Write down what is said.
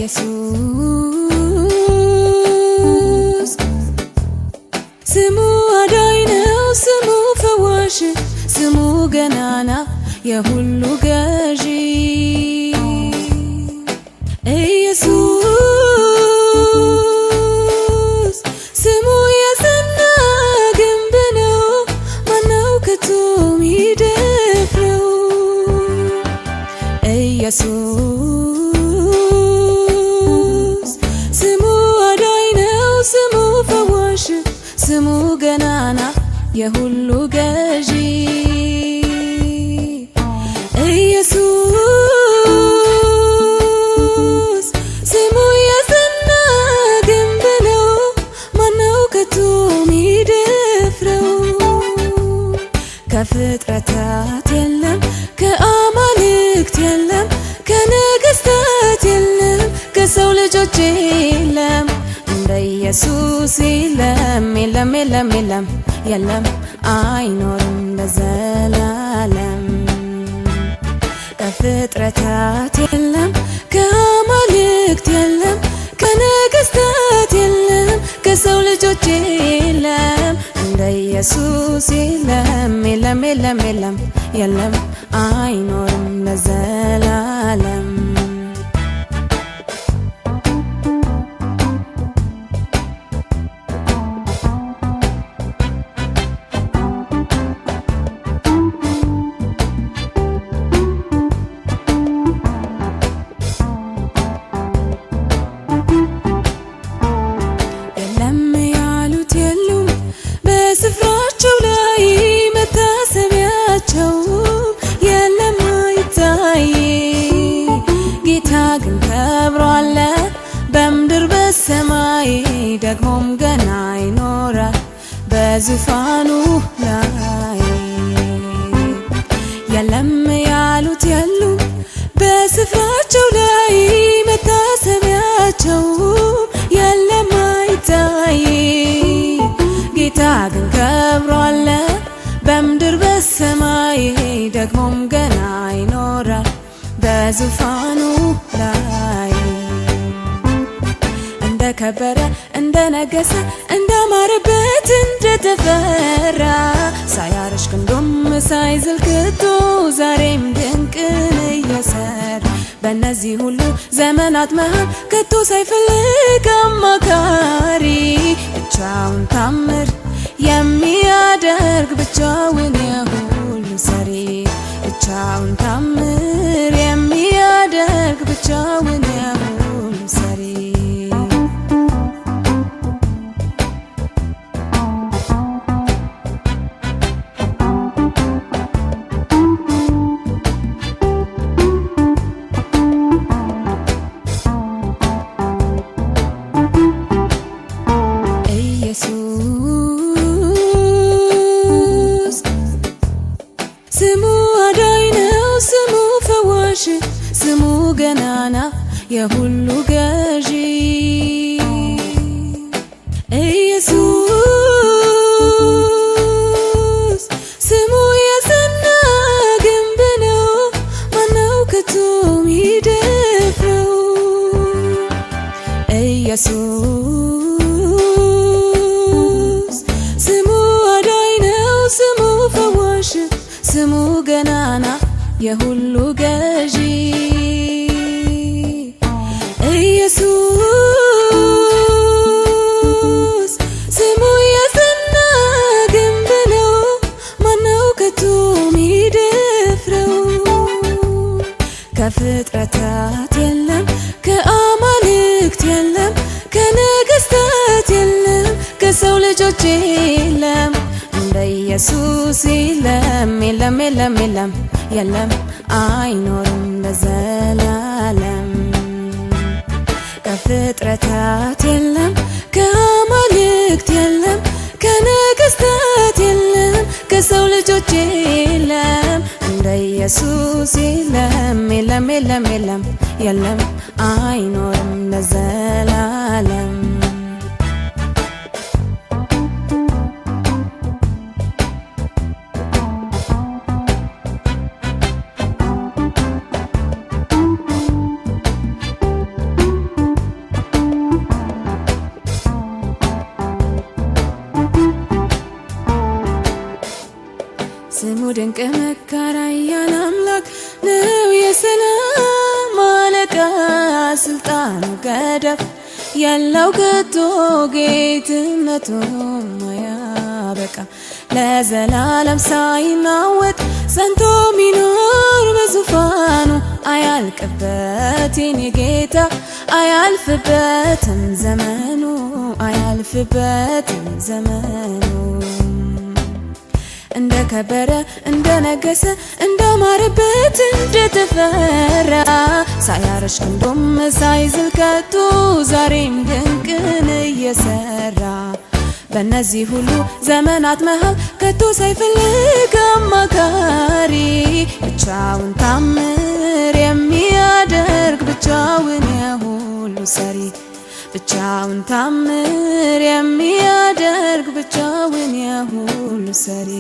ኢየሱስ ስሙ አዳኝ ነው፣ ስሙ ፈዋሽ፣ ስሙ ገናና የሁሉ ገዢ ኢየሱስ ስሙ የጸና ግንብ ነው፣ ማነው ከቶ ሚደፍረው? ኢየሱስ ስሙ አዳኝ ነው፣ ስሙ ፈዋሽ፣ ስሙ ገናና የሁሉ ገዢ ኢየሱስ ስሙ የጸና ግንብ ነው፣ ማነው ከቶ ሚደፍረው? ከፍጥረታት የለም፣ ከአማልክት የለም፣ ከነገስታት የለም፣ ከሰው ልጆች የለም እንደ ኢየሱስ የለም፣ የለም፣ የለም፣ የለም፣ የለም አይኖርም ለዘላለም። ከፍጥረታት የለም፣ ከአማልክት የለም፣ ከነገስታት የለም፣ ከሰው ልጆች የለም እንደ ኢየሱስ የለም፣ የለም፣ የለም፣ የለም፣ የለም አይኖርም ለዘላለም። በስፍራቸው ላይ መታሰቢያቸው የለም አይታይ፣ ጌታ ግን ከብሯል በምድር በሰማይ፣ ደግሞም ገና ይኖራል በዙፋኑ ላይ። የለም ያሉት የሉም በስፍራቸው ላይ መታሰቢያቸው የለም አይታይ፣ ጌታ ግን ከብሯል በምድር በሰማይ፣ ደግሞም ገና ይኖራል በዙፋኑ ላይ። እንደከበረ እንደነገሰ እንደማረበት እንደተፈራ፣ ሳያረጅ ክንዱም ሳይዝል ከቶ ዛሬም ድንቅን እየሰራ፣ በእነዚህ ሁሉ ዘመናት መሃል ከቶ ሳይፈልግ አማካሪ፣ ብቻውን ታምር የሚያደርግ ብቻውን የሁሉ ሰሪ፣ ብቻውን ታምር የሚያደርግ ብቻውን የሁሉ ሰሪ። ስሙ አዳኝ ነው፣ ስሙ ፈዋሽ፣ ስሙ ገናና የሁሉ ገዢ ኢየሱስ ስሙ የጸና ግንብ ነው፣ ማነው ከቶ ሚደፍረው? ኢየሱስ ስሙ አዳኝ ነው፣ ስሙ ፈዋሽ፣ ስሙ ገናና የሁሉ ገዢ ኢየሱስ ስሙ የጸና ግንብ ነው፣ ማነው ከቶ ሚደፍረው? ከፍጥረታት የለም፣ ከአማልክት የለም፣ ከነገስታት የለም፣ ከሰው ልጆች የለም እንደ ኢየሱስ የለም፣ የለም፣ የለም፣ የለም፣ የለም አይኖርም ለዘላለም። ከፍጥረታት የለም፣ ከአማልክት የለም፣ ከነገስታት የለም፣ ከሰው ልጆች የለም እንደ ኢየሱስ የለም፣ የለም፣ የለም፣ የለም፣ የለም አይኖርም ለዘላለም። ድንቅ መካር ኃያል አምላክ ነው የሰላም አለቃ ስልጣኑ ገደብ ያለው ከቶ ጌትነቱ ማያበቃ ለዘላለም ሳይናወጥ ጸንቶ ሚኖር በዙፋኑ አያልቅበት የኔ ጌታ አያልፍበትም ዘመኑ አያልፍበትም ዘመኑ እንደ ከበረ እንደ ነገሰ እንዳማረበት እንደተፈራ ሳያረሽ ክንዱም ሳይዝል ከቶ ዛሬም ድንቅን እየሰራ በእነዚህ ሁሉ ዘመናት መሃል ከቶ ሳይፈልግ አማካሪ ብቻውን ታምር የሚያደርግ ብቻውን የሁሉ ሰሪ ብቻውን ታምር የሚያደርግ ብቻውን የሁሉ ሰሪ